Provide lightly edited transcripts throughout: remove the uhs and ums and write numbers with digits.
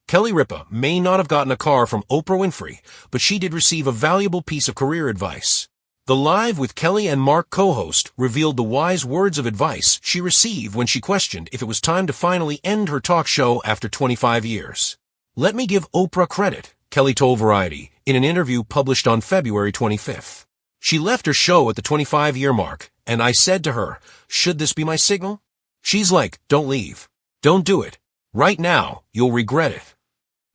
Kelly Ripa may not have gotten a car from Oprah Winfrey, but she did receive a valuable piece of career advice. The Live with Kelly and Mark co-host revealed the wise words of advice she received when she questioned if it was time to finally end her talk show after 25 years. "Let me give Oprah credit," Kelly told Variety in an interview published on February 25th. "She left her show at the 25-year mark, and I said to her, should this be my signal? She's like, don't leave. Don't do it. Right now, you'll regret it."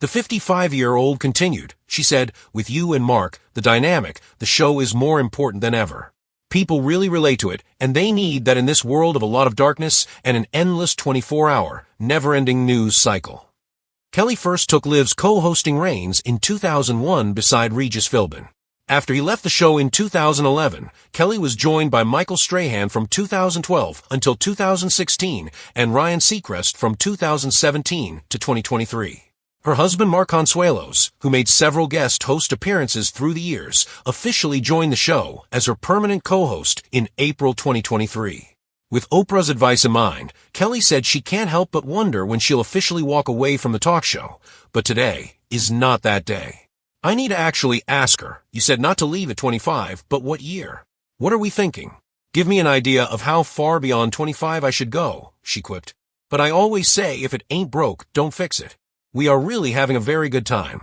The 55-year-old continued, she said, "With you and Mark, the dynamic, the show is more important than ever. People really relate to it, and they need that in this world of a lot of darkness and an endless 24-hour, never-ending news cycle." Kelly first took Liv's co-hosting reins in 2001 beside Regis Philbin. After he left the show in 2011, Kelly was joined by Michael Strahan from 2012 until 2016 and Ryan Seacrest from 2017 to 2023. Her husband Mark Consuelos, who made several guest host appearances through the years, officially joined the show as her permanent co-host in April 2023. With Oprah's advice in mind, Kelly said she can't help but wonder when she'll officially walk away from the talk show, but today is not that day. "I need to actually ask her. You said not to leave at 25, but what year? What are we thinking? Give me an idea of how far beyond 25 I should go," she quipped. "But I always say if it ain't broke, don't fix it. We are really having a very good time.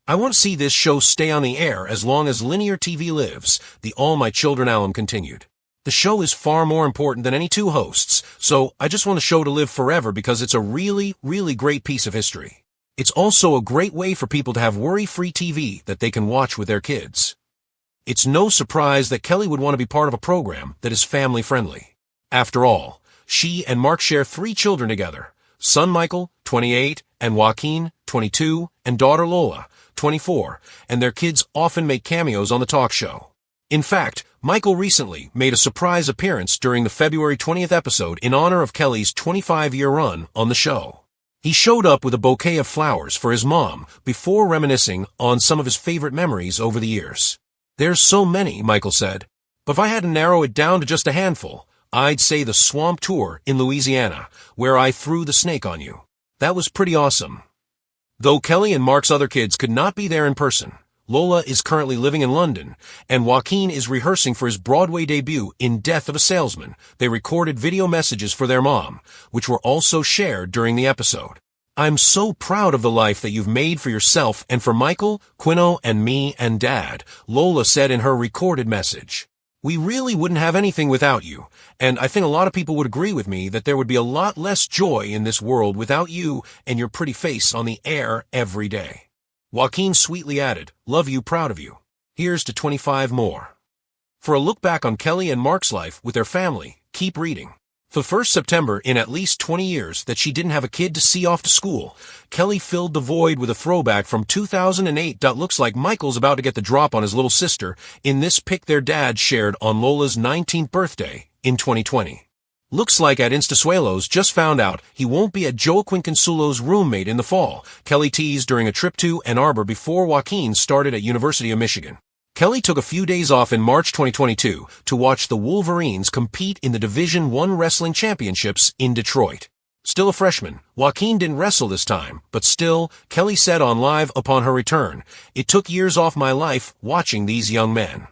I want to see this show stay on the air as long as linear TV lives," the All My Children alum continued. "The show is far more important than any two hosts, so I just want the show to live forever because it's a really, really great piece of history. It's also a great way for people to have worry-free TV that they can watch with their kids." It's no surprise that Kelly would want to be part of a program that is family-friendly. After all, she and Mark share 3 children together: son Michael, 28, and Joaquin, 22, and daughter Lola, 24, and their kids often make cameos on the talk show. In fact, Michael recently made a surprise appearance during the February 20th episode in honor of Kelly's 25-year run on the show. He showed up with a bouquet of flowers for his mom before reminiscing on some of his favorite memories over the years. "There's so many," Michael said, "but if I had to narrow it down to just a handful, I'd say the swamp tour in Louisiana, where I threw the snake on you. That was pretty awesome." Though Kelly and Mark's other kids could not be there in person, Lola is currently living in London, and Joaquin is rehearsing for his Broadway debut in Death of a Salesman. They recorded video messages for their mom, which were also shared during the episode. "I'm so proud of the life that you've made for yourself and for Michael, Quino, and me and Dad," Lola said in her recorded message. "We really wouldn't have anything without you, and I think a lot of people would agree with me that there would be a lot less joy in this world without you and your pretty face on the air every day." Joaquin sweetly added, "Love you, proud of you. Here's to 25 more." For a look back on Kelly and Mark's life with their family, keep reading. For the first September in at least 20 years that she didn't have a kid to see off to school, Kelly filled the void with a throwback from 2008. Looks like Michael's about to get the drop on his little sister in this pic their dad shared on Lola's 19th birthday in 2020. Looks like at Instasuelos just found out he won't be at Joaquin Consuelos' roommate in the fall, Kelly teased during a trip to Ann Arbor before Joaquin started at University of Michigan. Kelly took a few days off in March 2022 to watch the Wolverines compete in the Division I Wrestling Championships in Detroit. Still a freshman, Joaquin didn't wrestle this time, but still, Kelly said on Live upon her return, "It took years off my life watching these young men."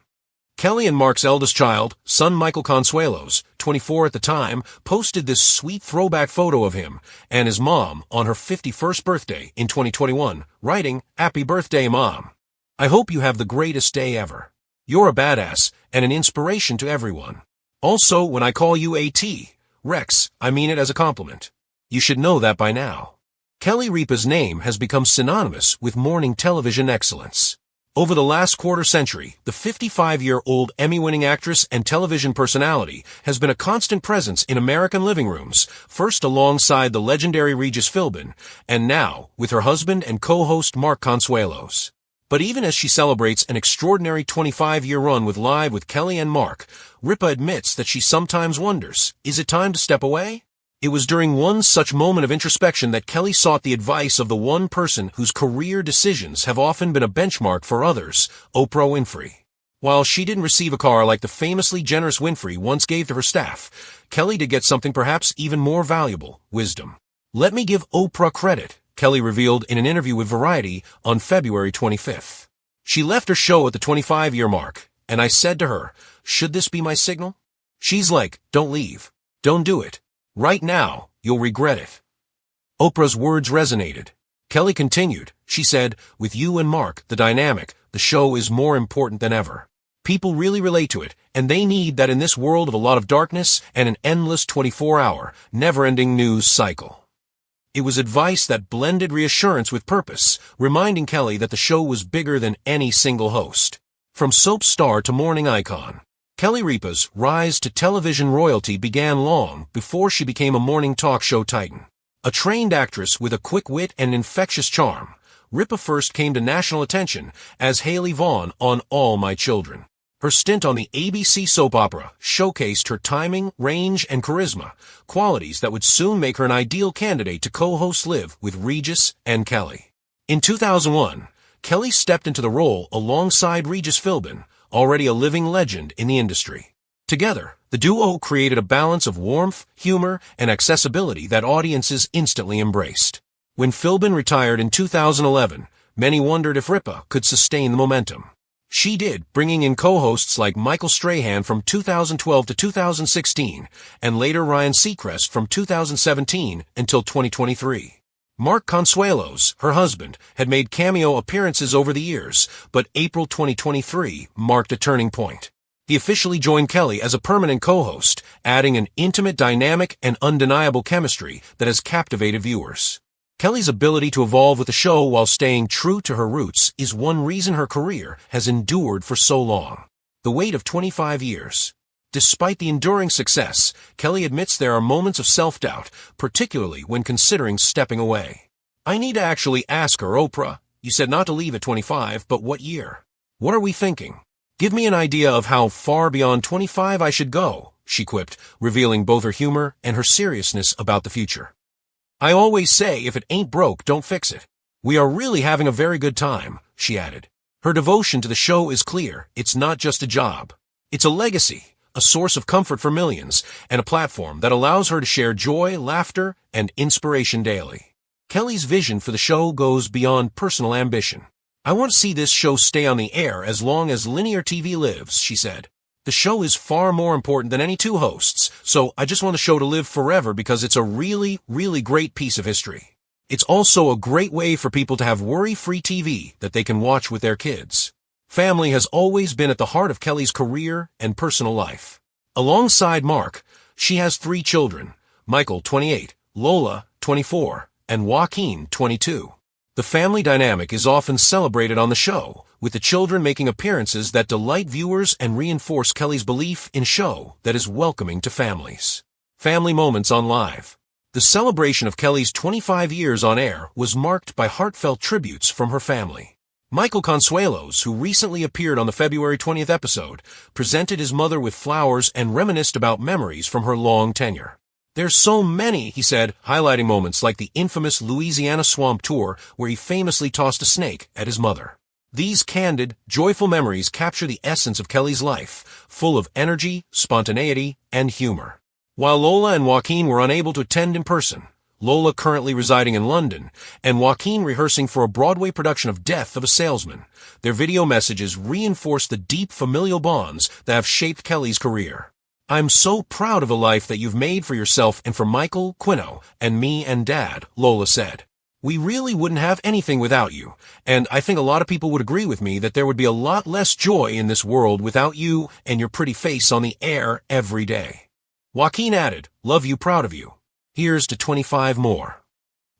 Kelly and Mark's eldest child, son Michael Consuelos, 24 at the time, posted this sweet throwback photo of him and his mom on her 51st birthday in 2021, writing, "Happy birthday, Mom. I hope you have the greatest day ever. You're a badass and an inspiration to everyone. Also, when I call you A.T. Rex, I mean it as a compliment. You should know that by now." Kelly Ripa's name has become synonymous with morning television excellence. Over the last quarter century, the 55-year-old Emmy-winning actress and television personality has been a constant presence in American living rooms, first alongside the legendary Regis Philbin, and now with her husband and co-host Mark Consuelos. But even as she celebrates an extraordinary 25-year run with Live with Kelly and Mark, Ripa admits that she sometimes wonders, is it time to step away? It was during one such moment of introspection that Kelly sought the advice of the one person whose career decisions have often been a benchmark for others, Oprah Winfrey. While she didn't receive a car like the famously generous Winfrey once gave to her staff, Kelly did get something perhaps even more valuable, wisdom. "Let me give Oprah credit," Kelly revealed in an interview with Variety on February 25th. She left her show at the 25-year mark, and I said to her, should this be my signal? She's like, don't leave. Don't do it. Right now, you'll regret it. Oprah's words resonated. Kelly continued, she said, with you and Mark, the dynamic, the show is more important than ever. People really relate to it, and they need that in this world of a lot of darkness and an endless 24-hour, never-ending news cycle. It was advice that blended reassurance with purpose, reminding Kelly that the show was bigger than any single host. From soap star to morning icon, Kelly Ripa's rise to television royalty began long before she became a morning talk show titan. A trained actress with a quick wit and infectious charm, Ripa first came to national attention as Haley Vaughn on All My Children. Her stint on the ABC soap opera showcased her timing, range, and charisma, qualities that would soon make her an ideal candidate to co-host Live with Regis and Kelly. In 2001, Kelly stepped into the role alongside Regis Philbin, already a living legend in the industry. Together, the duo created a balance of warmth, humor, and accessibility that audiences instantly embraced. When Philbin retired in 2011, many wondered if Ripa could sustain the momentum. She did, bringing in co-hosts like Michael Strahan from 2012 to 2016, and later Ryan Seacrest from 2017 until 2023. Mark Consuelos, her husband, had made cameo appearances over the years, but April 2023 marked a turning point. He officially joined Kelly as a permanent co-host, adding an intimate dynamic and undeniable chemistry that has captivated viewers. Kelly's ability to evolve with the show while staying true to her roots is one reason her career has endured for so long. The weight of 25 years. Despite the enduring success, Kelly admits there are moments of self-doubt, particularly when considering stepping away. I need to actually ask her, Oprah, you said not to leave at 25, but what year? What are we thinking? Give me an idea of how far beyond 25 I should go, she quipped, revealing both her humor and her seriousness about the future. I always say if it ain't broke, don't fix it. We are really having a very good time, she added. Her devotion to the show is clear. It's not just a job. It's a legacy, a source of comfort for millions, and a platform that allows her to share joy, laughter, and inspiration daily. Kelly's vision for the show goes beyond personal ambition. I want to see this show stay on the air as long as linear TV lives, she said. The show is far more important than any two hosts, so I just want the show to live forever because it's a really, really great piece of history. It's also a great way for people to have worry-free TV that they can watch with their kids. Family has always been at the heart of Kelly's career and personal life. Alongside Mark, she has 3 children, Michael, 28, Lola, 24, and Joaquin, 22. The family dynamic is often celebrated on the show, with the children making appearances that delight viewers and reinforce Kelly's belief in a show that is welcoming to families. Family moments on Live. The celebration of Kelly's 25 years on air was marked by heartfelt tributes from her family. Michael Consuelos, who recently appeared on the February 20th episode, presented his mother with flowers and reminisced about memories from her long tenure. There's so many, he said, highlighting moments like the infamous Louisiana swamp tour where he famously tossed a snake at his mother. These candid, joyful memories capture the essence of Kelly's life, full of energy, spontaneity, and humor. While Lola and Joaquin were unable to attend in person, Lola currently residing in London, and Joaquin rehearsing for a Broadway production of Death of a Salesman, their video messages reinforce the deep familial bonds that have shaped Kelly's career. I'm so proud of the life that you've made for yourself and for Michael, Quino, and me and Dad, Lola said. We really wouldn't have anything without you, and I think a lot of people would agree with me that there would be a lot less joy in this world without you and your pretty face on the air every day. Joaquin added, love you, proud of you. Here's to 25 more.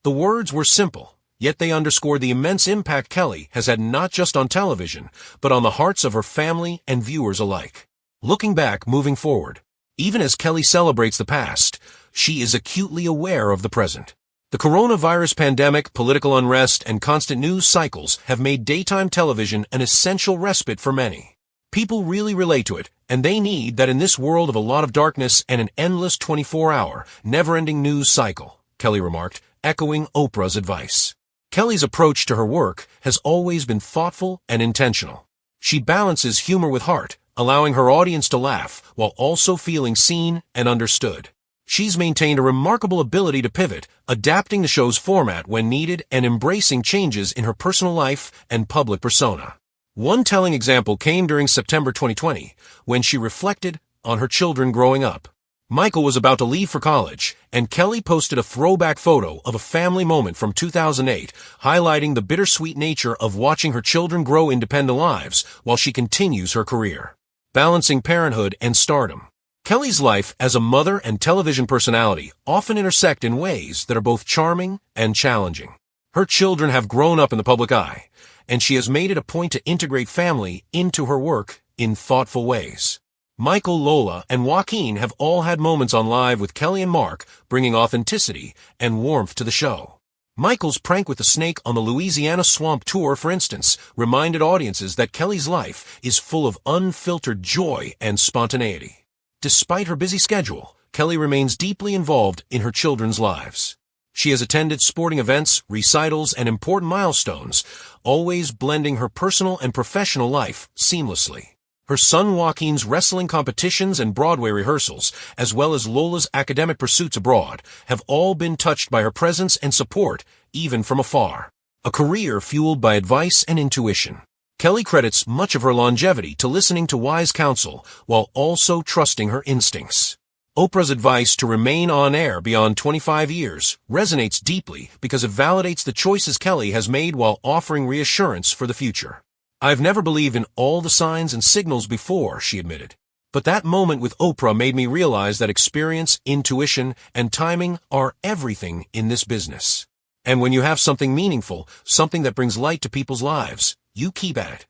The words were simple, yet they underscored the immense impact Kelly has had not just on television, but on the hearts of her family and viewers alike. Looking back, moving forward, even as Kelly celebrates the past, she is acutely aware of the present. The coronavirus pandemic, political unrest, and constant news cycles have made daytime television an essential respite for many. People really relate to it, and they need that in this world of a lot of darkness and an endless 24-hour, never-ending news cycle, Kelly remarked, echoing Oprah's advice. Kelly's approach to her work has always been thoughtful and intentional. She balances humor with heart, allowing her audience to laugh while also feeling seen and understood. She's maintained a remarkable ability to pivot, adapting the show's format when needed and embracing changes in her personal life and public persona. One telling example came during September 2020, when she reflected on her children growing up. Michael was about to leave for college, and Kelly posted a throwback photo of a family moment from 2008, highlighting the bittersweet nature of watching her children grow independent lives while she continues her career. Balancing parenthood and stardom. Kelly's life as a mother and television personality often intersect in ways that are both charming and challenging. Her children have grown up in the public eye, and she has made it a point to integrate family into her work in thoughtful ways. Michael, Lola, and Joaquin have all had moments on Live with Kelly and Mark, bringing authenticity and warmth to the show. Michael's prank with the snake on the Louisiana Swamp Tour, for instance, reminded audiences that Kelly's life is full of unfiltered joy and spontaneity. Despite her busy schedule, Kelly remains deeply involved in her children's lives. She has attended sporting events, recitals, and important milestones, always blending her personal and professional life seamlessly. Her son Joaquin's wrestling competitions and Broadway rehearsals, as well as Lola's academic pursuits abroad, have all been touched by her presence and support, even from afar. A career fueled by advice and intuition. Kelly credits much of her longevity to listening to wise counsel while also trusting her instincts. Oprah's advice to remain on air beyond 25 years resonates deeply because it validates the choices Kelly has made while offering reassurance for the future. "I've never believed in all the signs and signals before," she admitted. "But that moment with Oprah made me realize that experience, intuition, and timing are everything in this business. And when you have something meaningful, something that brings light to people's lives, you keep at it."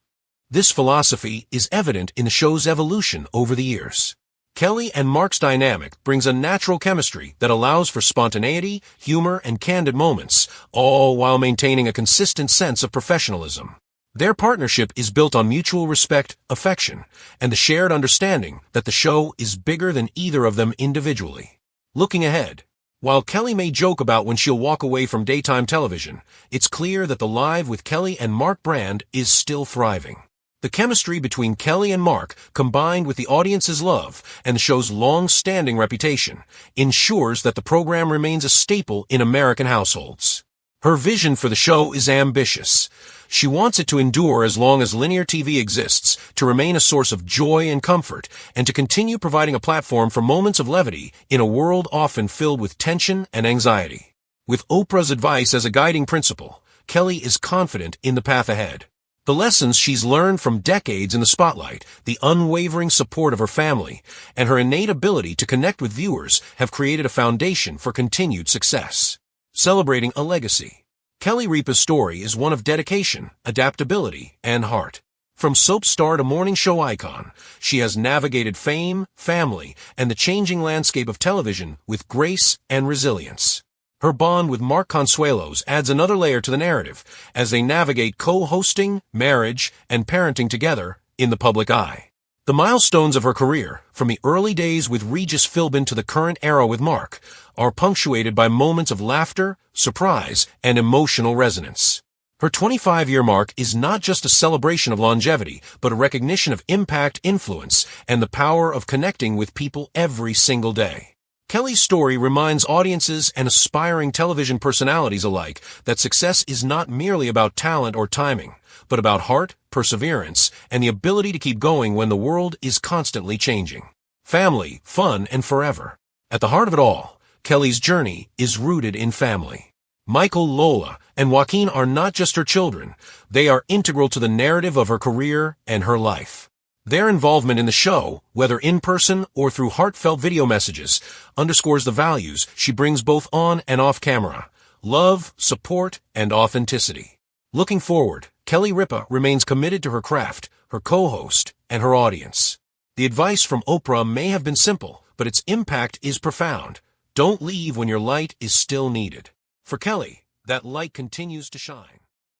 This philosophy is evident in the show's evolution over the years. Kelly and Mark's dynamic brings a natural chemistry that allows for spontaneity, humor, and candid moments, all while maintaining a consistent sense of professionalism. Their partnership is built on mutual respect, affection, and the shared understanding that the show is bigger than either of them individually. Looking ahead, while Kelly may joke about when she'll walk away from daytime television, it's clear that the Live with Kelly and Mark brand is still thriving. The chemistry between Kelly and Mark, combined with the audience's love and the show's long-standing reputation, ensures that the program remains a staple in American households. Her vision for the show is ambitious. She wants it to endure as long as linear TV exists, to remain a source of joy and comfort, and to continue providing a platform for moments of levity in a world often filled with tension and anxiety. With Oprah's advice as a guiding principle, Kelly is confident in the path ahead. The lessons she's learned from decades in the spotlight, the unwavering support of her family, and her innate ability to connect with viewers have created a foundation for continued success. Celebrating a legacy. Kelly Ripa's story is one of dedication, adaptability, and heart. From soap star to morning show icon, she has navigated fame, family, and the changing landscape of television with grace and resilience. Her bond with Mark Consuelos adds another layer to the narrative as they navigate co-hosting, marriage, and parenting together in the public eye. The milestones of her career, from the early days with Regis Philbin to the current era with Mark, are punctuated by moments of laughter, surprise, and emotional resonance. Her 25-year mark is not just a celebration of longevity, but a recognition of impact, influence, and the power of connecting with people every single day. Kelly's story reminds audiences and aspiring television personalities alike that success is not merely about talent or timing, but about heart, perseverance, and the ability to keep going when the world is constantly changing. Family, fun, and forever. At the heart of it all, Kelly's journey is rooted in family. Michael, Lola, and Joaquin are not just her children. They are integral to the narrative of her career and her life. Their involvement in the show, whether in person or through heartfelt video messages, underscores the values she brings both on and off camera: love, support, and authenticity. Looking forward, Kelly Ripa remains committed to her craft, her co-host, and her audience. The advice from Oprah may have been simple, but its impact is profound. Don't leave when your light is still needed. For Kelly, that light continues to shine.